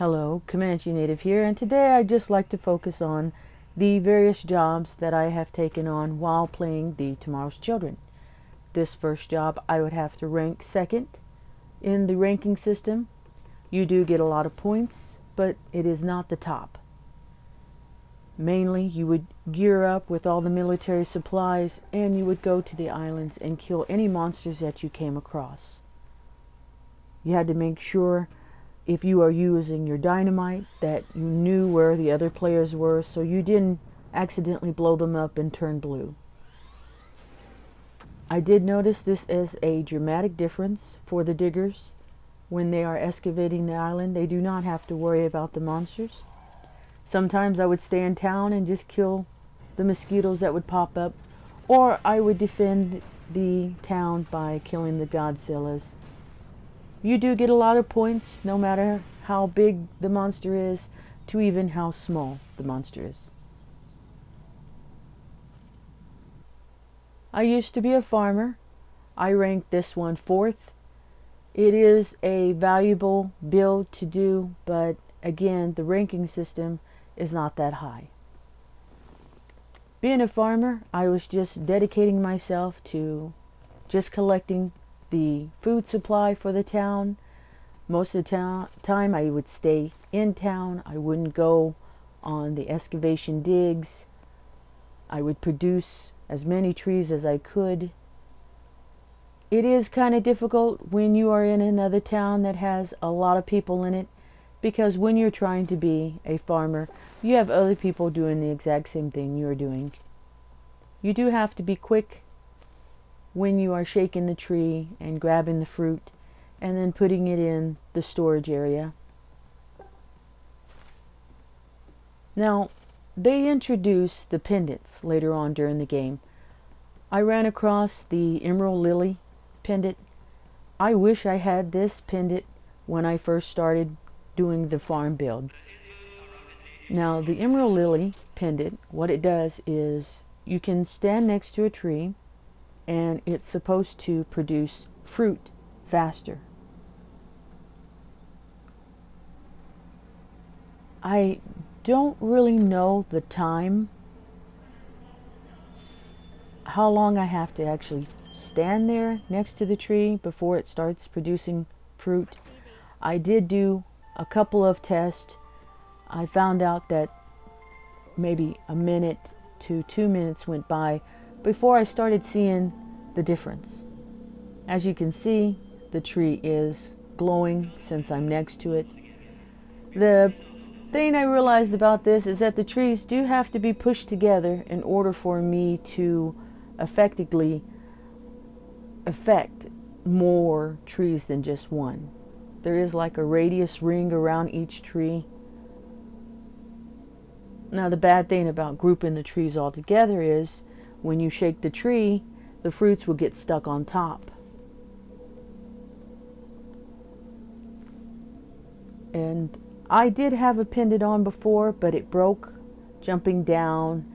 Hello, Comanche Native here, and today I'd just like to focus on the various jobs that I have taken on while playing the Tomorrow's Children. This first job I would have to rank second in the ranking system. You do get a lot of points, but it is not the top. Mainly you would gear up with all the military supplies and you would go to the islands and kill any monsters that you came across. You had to make sure, if you are using your dynamite, that you knew where the other players were so you didn't accidentally blow them up and turn blue. I did notice this as a dramatic difference for the diggers. When they are excavating the island, they do not have to worry about the monsters. Sometimes I would stay in town and just kill the mosquitoes that would pop up, or I would defend the town by killing the Godzillas. You do get a lot of points, no matter how big the monster is, to even how small the monster is. I used to be a farmer. I ranked this one fourth. It is a valuable build to do, but again, the ranking system is not that high. Being a farmer, I was just dedicating myself to just collecting the food supply for the town. Most of the time I would stay in town. I wouldn't go on the excavation digs. I would produce as many trees as I could. It is kind of difficult when you are in another town that has a lot of people in it, because when you're trying to be a farmer, you have other people doing the exact same thing you're doing. You do have to be quick when you are shaking the tree and grabbing the fruit and then putting it in the storage area. Now, they introduced the pendants later on during the game. I ran across the Emerald Lily pendant. I wish I had this pendant when I first started doing the farm build. Now, the Emerald Lily pendant, what it does is you can stand next to a tree and it's supposed to produce fruit faster. I don't really know the time, how long I have to actually stand there next to the tree before it starts producing fruit. I did do a couple of tests. I found out that maybe a minute to 2 minutes went by before I started seeing the difference. As you can see, the tree is glowing since I'm next to it. The thing I realized about this is that the trees do have to be pushed together in order for me to effectively affect more trees than just one. There is like a radius ring around each tree. Now, the bad thing about grouping the trees all together is when you shake the tree, the fruits will get stuck on top. And I did have a pendant on before, but it broke jumping down.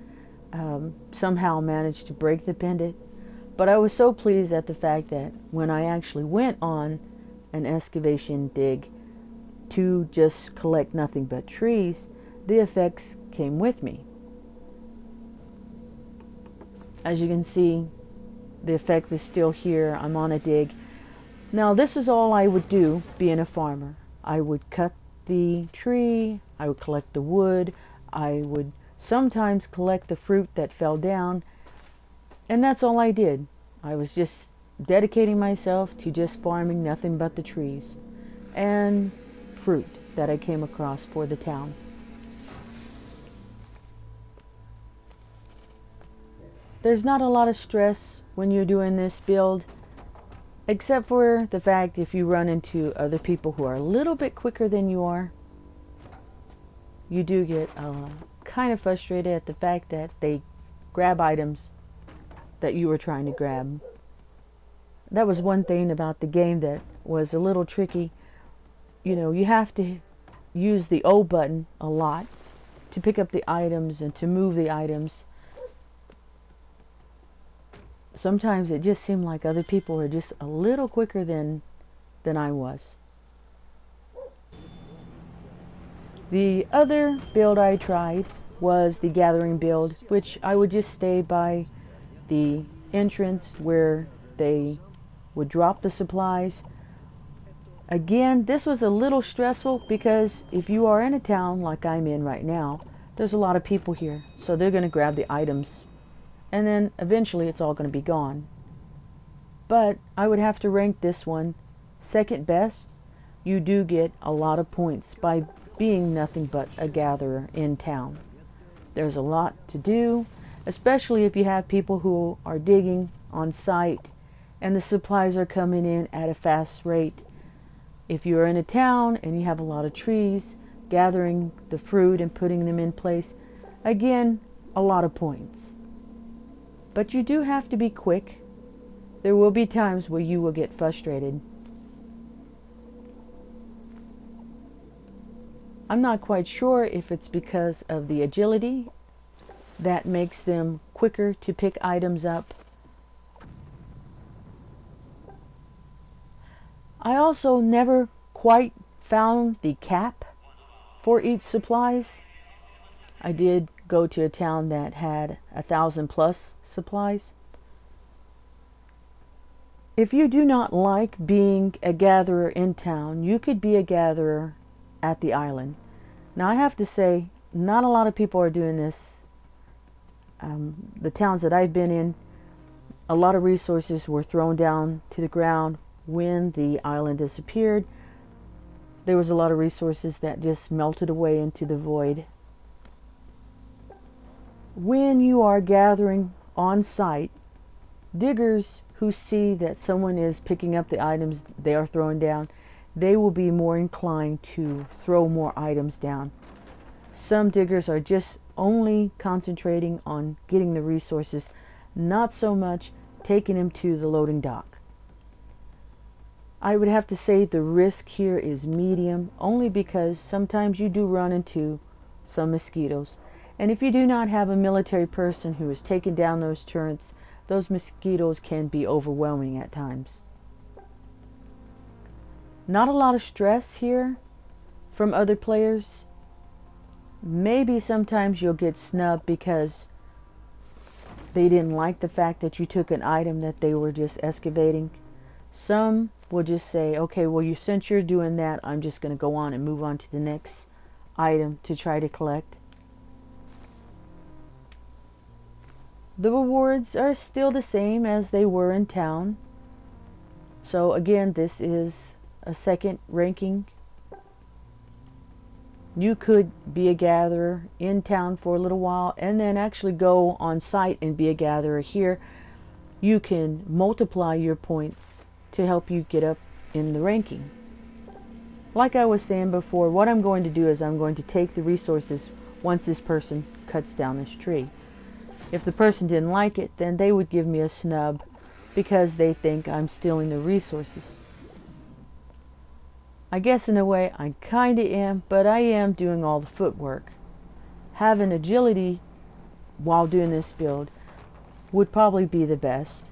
Somehow managed to break the pendant. But I was so pleased at the fact that when I actually went on an excavation dig to just collect nothing but trees, the effects came with me. As you can see, the effect is still here. I'm on a dig. Now, this is all I would do being a farmer. I would cut the tree, I would collect the wood, I would sometimes collect the fruit that fell down, and that's all I did. I was just dedicating myself to just farming nothing but the trees and fruit that I came across for the town. There's not a lot of stress when you're doing this build, except for the fact if you run into other people who are a little bit quicker than you are, you do get kind of frustrated at the fact that they grab items that you were trying to grab. That was one thing about the game that was a little tricky. You know, you have to use the O button a lot to pick up the items and to move the items. Sometimes it just seemed like other people were just a little quicker than I was. The other build I tried was the gathering build, which I would just stay by the entrance where they would drop the supplies. Again, this was a little stressful because if you are in a town like I'm in right now, there's a lot of people here, so they're going to grab the items and then eventually it's all going to be gone. But I would have to rank this one second best. You do get a lot of points by being nothing but a gatherer in town. There's a lot to do, especially if you have people who are digging on site and the supplies are coming in at a fast rate. If you're in a town and you have a lot of trees, gathering the fruit and putting them in place, again, a lot of points. But you do have to be quick. There will be times where you will get frustrated. I'm not quite sure if it's because of the agility that makes them quicker to pick items up. I also never quite found the cap for each supplies. I did go to a town that had 1,000+ supplies. If you do not like being a gatherer in town, you could be a gatherer at the island. Now I have to say, not a lot of people are doing this. The towns that I've been in, a lot of resources were thrown down to the ground when the island disappeared. There was a lot of resources that just melted away into the void. When you are gathering on site, diggers who see that someone is picking up the items they are throwing down, they will be more inclined to throw more items down. Some diggers are just only concentrating on getting the resources, not so much taking them to the loading dock. I would have to say the risk here is medium, only because sometimes you do run into some mosquitoes. And if you do not have a military person who is taking down those turrets, those mosquitoes can be overwhelming at times. Not a lot of stress here from other players. Maybe sometimes you'll get snubbed because they didn't like the fact that you took an item that they were just excavating. Some will just say, okay, well, since you're doing that, I'm just going to go on and move on to the next item to try to collect. The rewards are still the same as they were in town. So again, this is a second ranking. You could be a gatherer in town for a little while and then actually go on site and be a gatherer here. You can multiply your points to help you get up in the ranking. Like I was saying before, what I'm going to do is I'm going to take the resources once this person cuts down this tree. If the person didn't like it, then they would give me a snub because they think I'm stealing the resources. I guess in a way I kinda am, but I am doing all the footwork. Having agility while doing this build would probably be the best.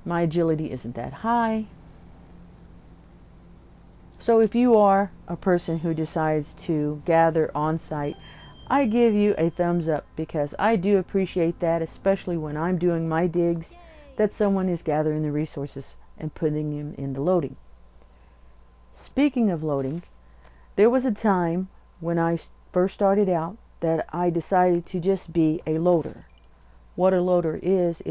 My agility isn't that high. So if you are a person who decides to gather on site, I give you a thumbs up because I do appreciate that, especially when I'm doing my digs, that someone is gathering the resources and putting them in the loading. Speaking of loading, there was a time when I first started out that I decided to just be a loader. What a loader is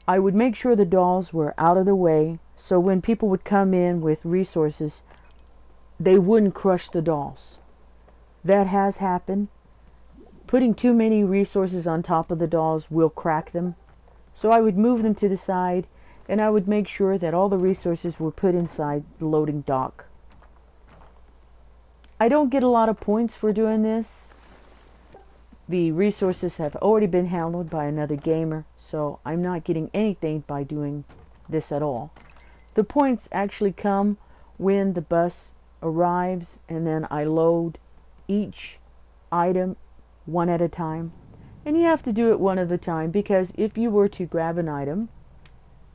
I would make sure the dolls were out of the way so when people would come in with resources, they wouldn't crush the dolls. That has happened. Putting too many resources on top of the dolls will crack them. So I would move them to the side and I would make sure that all the resources were put inside the loading dock. I don't get a lot of points for doing this. The resources have already been handled by another gamer, so I'm not getting anything by doing this at all. The points actually come when the bus arrives and then I load each item one at a time. And you have to do it one at a time because if you were to grab an item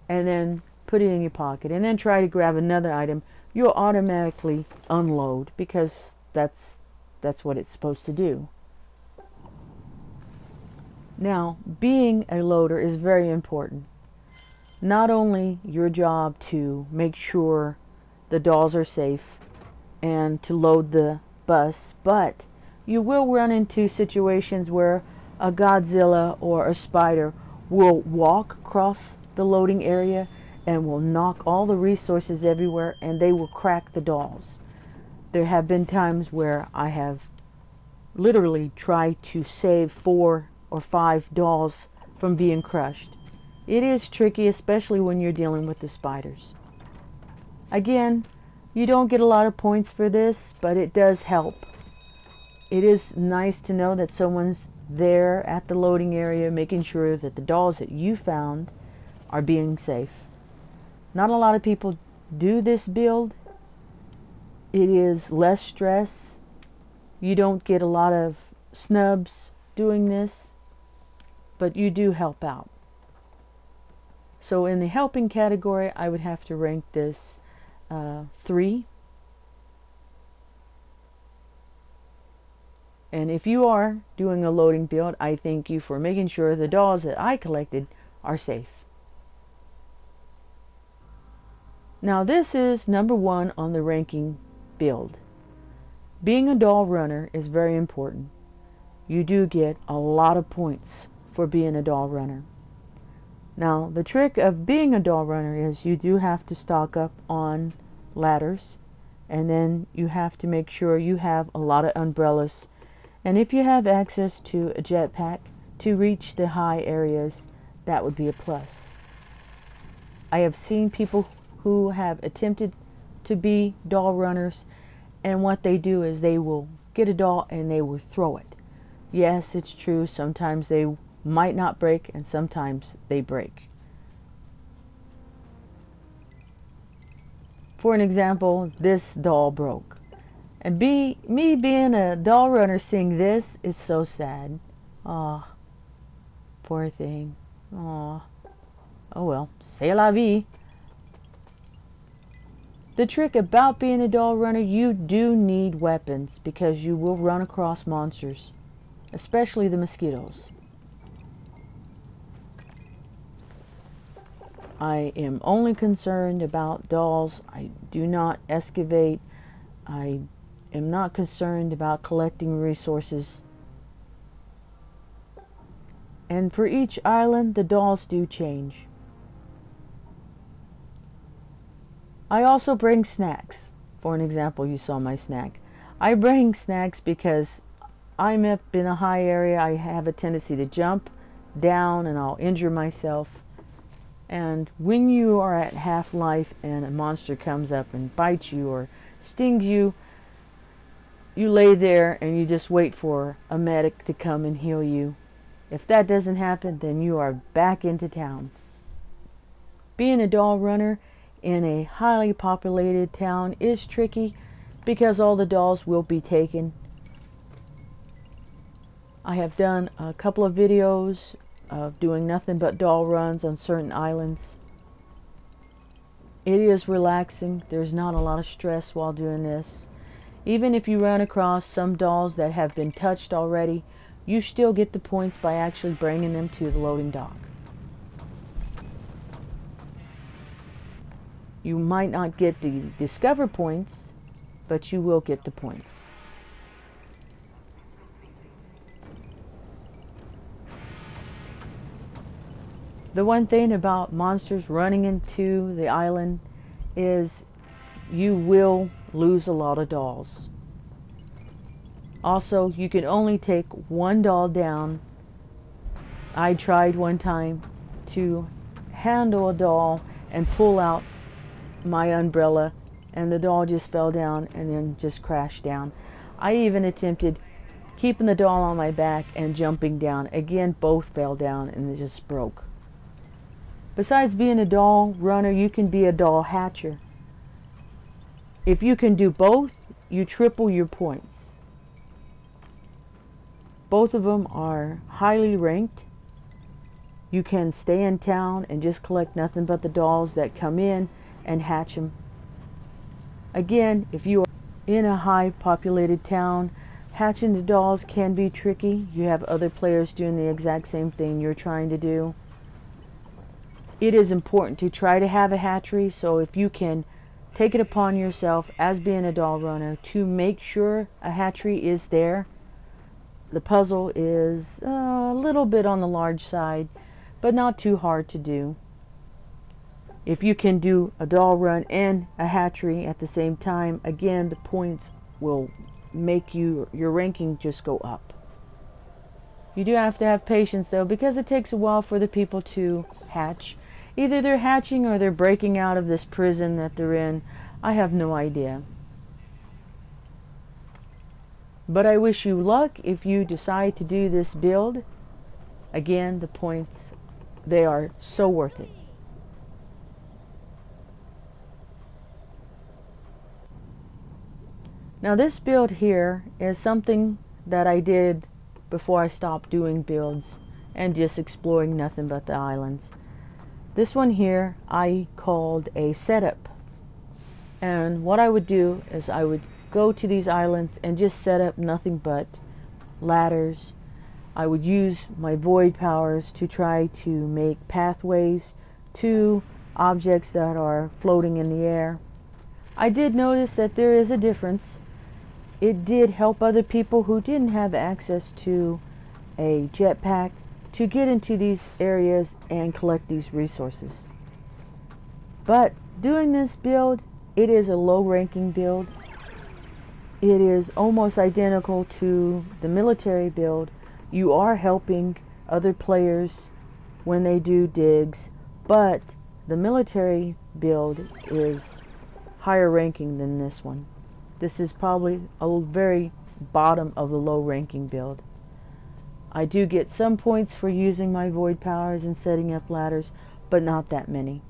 and then put it in your pocket and then try to grab another item, you'll automatically unload because that's that's what it's supposed to do. Now, being a loader is very important. Not only your job to make sure the dolls are safe and to load the bus, but you will run into situations where a Godzilla or a spider will walk across the loading area and will knock all the resources everywhere, and they will crack the dolls. There have been times where I have literally tried to save 4 or 5 dolls from being crushed. It is tricky, especially when you're dealing with the spiders. Again, you don't get a lot of points for this, but it does help. It is nice to know that someone's there at the loading area making sure that the dolls that you found are being safe. Not a lot of people do this build. It is less stress. You don't get a lot of snubs doing this, but you do help out. So in the helping category, I would have to rank this 3. And if you are doing a loading build, I thank you for making sure the dolls that I collected are safe. Now this is number 1 on the ranking build. Being a doll runner is very important. You do get a lot of points for being a doll runner. Now the trick of being a doll runner is you do have to stock up on ladders, and then you have to make sure you have a lot of umbrellas, and if you have access to a jetpack to reach the high areas, that would be a plus. I have seen people who have attempted to be doll runners, and what they do is they will get a doll and they will throw it. Yes, it's true, sometimes they might not break and sometimes they break. For an example, this doll broke. And me being a doll runner seeing this is so sad. Aw, poor thing. Aw. Oh well, c'est la vie. The trick about being a doll runner, you do need weapons because you will run across monsters, especially the mosquitoes. I am only concerned about dolls. I do not excavate. I am not concerned about collecting resources. And for each island, the dolls do change. I also bring snacks. For an example, you saw my snack. I bring snacks because I'm up in a high area. I have a tendency to jump down and I'll injure myself. And when you are at half life and a monster comes up and bites you or stings you, you lay there and you just wait for a medic to come and heal you. If that doesn't happen, then you are back into town. Being a doll runner in a highly populated town is tricky because all the dolls will be taken. I have done a couple of videos of doing nothing but doll runs on certain islands. It is relaxing. There's not a lot of stress while doing this. Even if you run across some dolls that have been touched already, you still get the points by actually bringing them to the loading dock. You might not get the discover points, but you will get the points. The one thing about monsters running into the island is you will lose a lot of dolls. Also, you can only take one doll down. I tried one time to handle a doll and pull out my umbrella, and the doll just fell down and then just crashed down. I even attempted keeping the doll on my back and jumping down. Again, both fell down and it just broke. Besides being a doll runner, you can be a doll hatcher. If you can do both, you triple your points. Both of them are highly ranked. You can stay in town and just collect nothing but the dolls that come in and hatch them. Again, if you are in a high populated town, hatching the dolls can be tricky. You have other players doing the exact same thing you're trying to do. It is important to try to have a hatchery, so if you can take it upon yourself as being a doll runner to make sure a hatchery is there. The puzzle is a little bit on the large side, but not too hard to do. If you can do a doll run and a hatchery at the same time, again, the points will make your ranking just go up. You do have to have patience though, because it takes a while for the people to hatch. Either they're hatching or they're breaking out of this prison that they're in. I have no idea. But I wish you luck if you decide to do this build. Again, the points, they are so worth it. Now this build here is something that I did before I stopped doing builds and just exploring nothing but the islands. This one here I called a setup, and what I would do is I would go to these islands and just set up nothing but ladders. I would use my void powers to try to make pathways to objects that are floating in the air. I did notice that there is a difference. It did help other people who didn't have access to a jetpack to get into these areas and collect these resources. But doing this build, it is a low ranking build. It is almost identical to the military build. You are helping other players when they do digs, but the military build is higher ranking than this one. This is probably a very bottom of the low ranking build. I do get some points for using my void powers and setting up ladders, but not that many.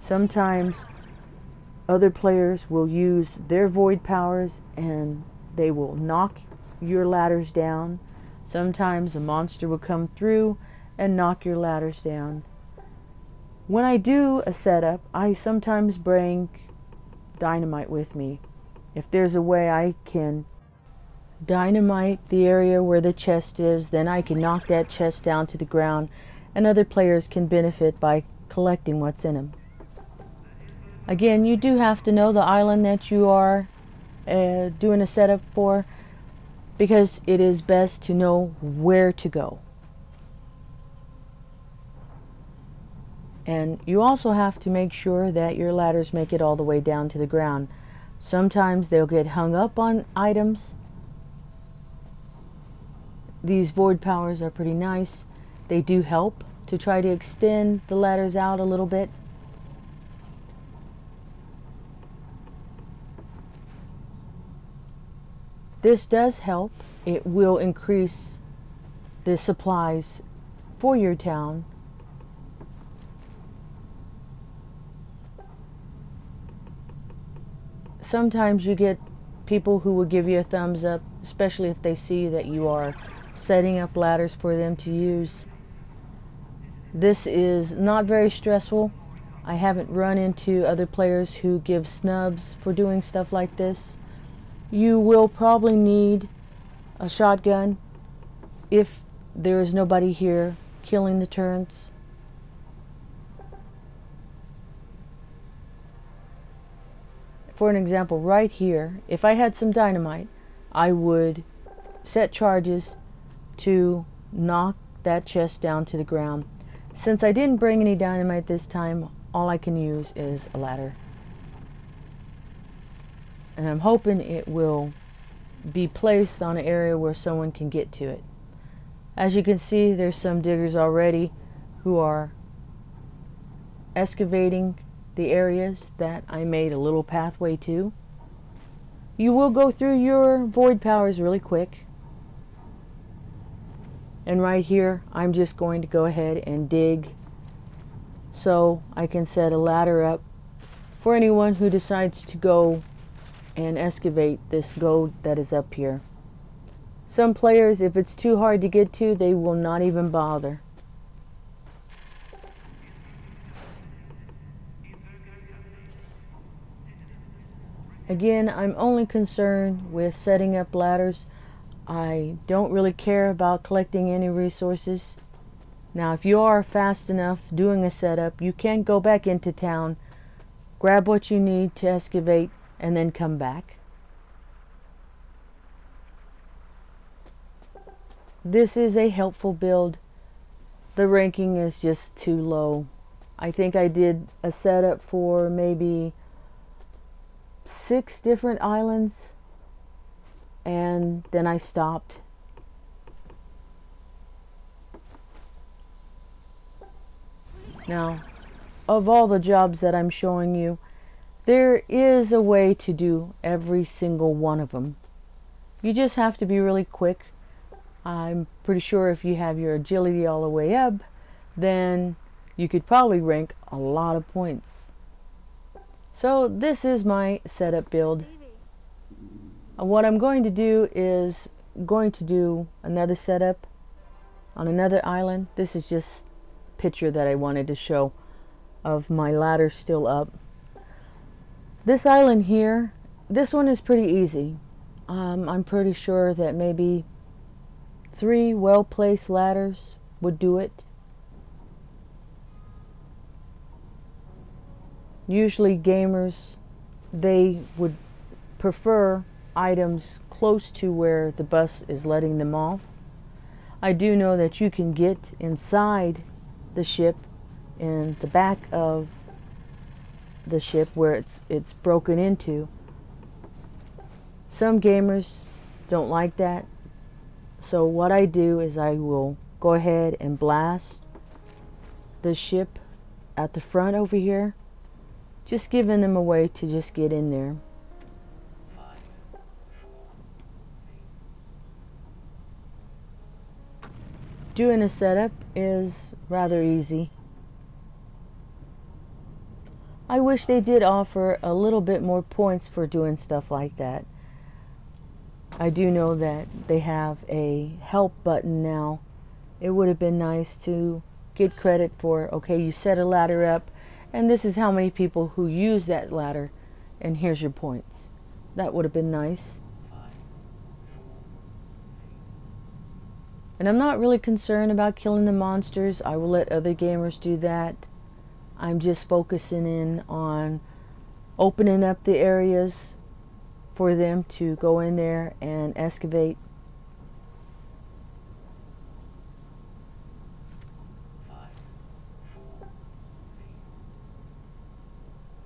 Sometimes other players will use their void powers and they will knock your ladders down. Sometimes a monster will come through and knock your ladders down. When I do a setup, I sometimes bring dynamite with me. If there's a way I can dynamite the area where the chest is, then I can knock that chest down to the ground and other players can benefit by collecting what's in them. Again, you do have to know the island that you are doing a setup for, because it is best to know where to go. And you also have to make sure that your ladders make it all the way down to the ground. Sometimes they'll get hung up on items. These void powers are pretty nice. They do help to try to extend the ladders out a little bit. This does help. It will increase the supplies for your town. Sometimes you get people who will give you a thumbs up, especially if they see that you are setting up ladders for them to use. This is not very stressful. I haven't run into other players who give snubs for doing stuff like this. You will probably need a shotgun if there is nobody here killing the turrets. For an example, right here, if I had some dynamite, I would set charges to knock that chest down to the ground. Since I didn't bring any dynamite this time, all I can use is a ladder. And I'm hoping it will be placed on an area where someone can get to it. As you can see, there's some diggers already who are excavating the areas that I made a little pathway to. You will go through your void powers really quick. And right here, I'm just going to go ahead and dig so I can set a ladder up for anyone who decides to go and excavate this gold that is up here. Some players, if it's too hard to get to, they will not even bother. Again, I'm only concerned with setting up ladders. I don't really care about collecting any resources. Now, if you are fast enough doing a setup, you can go back into town, grab what you need to excavate, and then come back. This is a helpful build. The ranking is just too low. I think I did a setup for maybe 6 different islands, and then I stopped. Now, of all the jobs that I'm showing you, there is a way to do every single one of them. You just have to be really quick. I'm pretty sure if you have your agility all the way up, then you could probably rank a lot of points. So this is my setup build. What I'm going to do is do another setup on another island. This is just a picture that I wanted to show of my ladder still up. This island here, this one is pretty easy. I'm pretty sure that maybe 3 well-placed ladders would do it. Usually gamers, they would prefer items close to where the bus is letting them off. I do know that you can get inside the ship, in the back of the ship where it's broken into. Some gamers don't like that. So what I do is I will go ahead and blast the ship at the front over here, just giving them a way to just get in there. Doing a setup is rather easy. I wish they did offer a little bit more points for doing stuff like that. I do know that they have a help button now. It would have been nice to get credit for, okay, you set a ladder up, and this is how many people who use that ladder, and here's your points. That would have been nice. And I'm not really concerned about killing the monsters. I will let other gamers do that. I'm just focusing in on opening up the areas for them to go in there and excavate.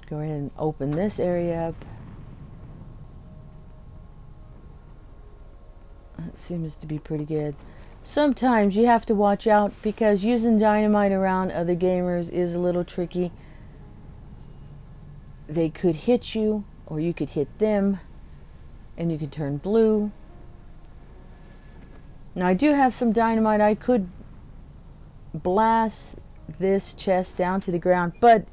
Go ahead and open this area up. That seems to be pretty good. Sometimes you have to watch out because using dynamite around other gamers is a little tricky. They could hit you, or you could hit them, and you could turn blue. Now I do have some dynamite. I could blast this chest down to the ground, but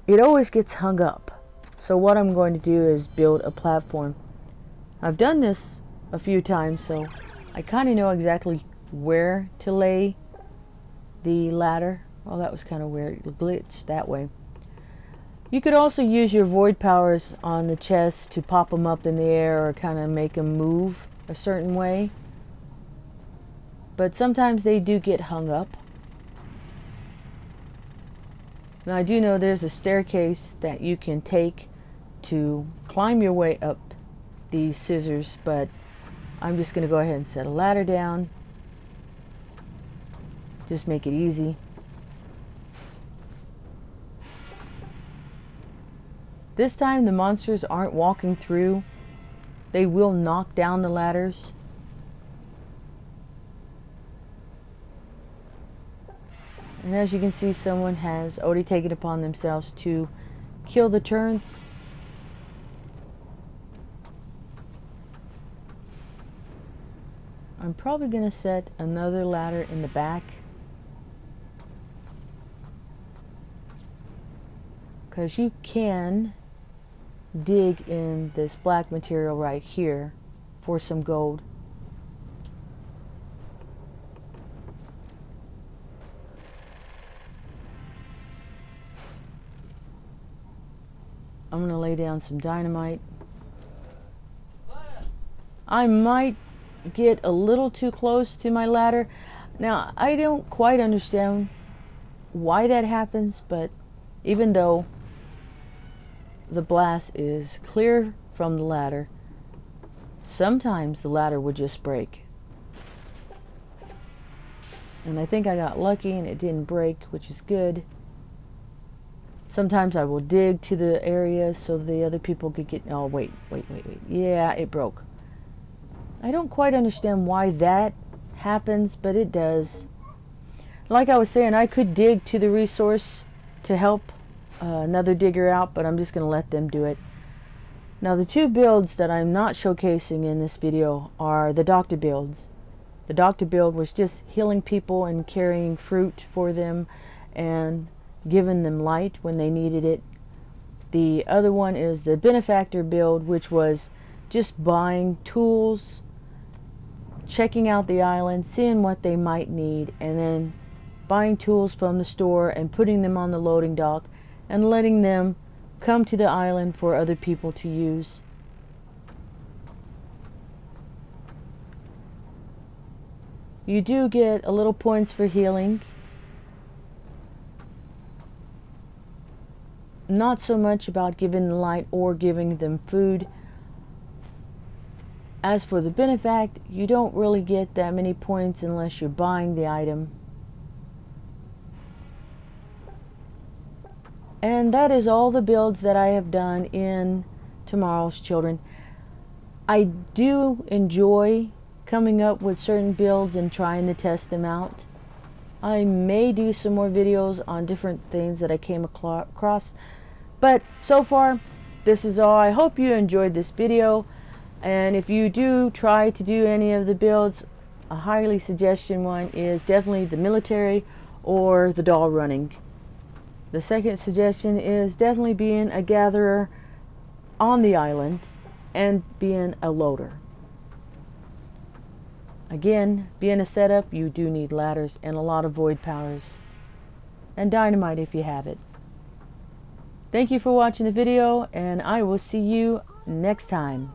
it always gets hung up. So what I'm going to do is build a platform. I've done this a few times, so I kind of know exactly where to lay the ladder. Oh, that was kind of weird. It glitched that way. You could also use your void powers on the chest to pop them up in the air or kind of make them move a certain way. But sometimes they do get hung up. Now I do know there's a staircase that you can take to climb your way up these scissors, but I'm just going to go ahead and set a ladder down. Just make it easy. This time the monsters aren't walking through. They will knock down the ladders. And as you can see, someone has already taken upon themselves to kill the turrets. I'm probably going to set another ladder in the back, because you can dig in this black material right here for some gold. I'm going to lay down some dynamite. I might get a little too close to my ladder. Now, I don't quite understand why that happens, but even though the blast is clear from the ladder, sometimes the ladder would just break. And I think I got lucky and it didn't break, which is good. Sometimes I will dig to the area so the other people could get... Oh, wait. Yeah, it broke. I don't quite understand why that happens, but it does. Like I was saying, I could dig to the resource to help another digger out, but I'm just going to let them do it. Now, the two builds that I'm not showcasing in this video are the doctor builds. The doctor build was just healing people and carrying fruit for them and giving them light when they needed it. The other one is the benefactor build, which was just buying tools, checking out the island, seeing what they might need, and then buying tools from the store and putting them on the loading dock and letting them come to the island for other people to use. You do get a little points for healing. Not so much about giving them light or giving them food. As for the benefact, you don't really get that many points unless you're buying the item. And that is all the builds that I have done in Tomorrow's Children. I do enjoy coming up with certain builds and trying to test them out. I may do some more videos on different things that I came across, but so far this is all. I hope you enjoyed this video, and if you do try to do any of the builds, a highly suggestion one is definitely the military or the doll running. The second suggestion is definitely being a gatherer on the island and being a loader. Again, being a setup, you do need ladders and a lot of void powers. And dynamite if you have it. Thank you for watching the video, and I will see you next time.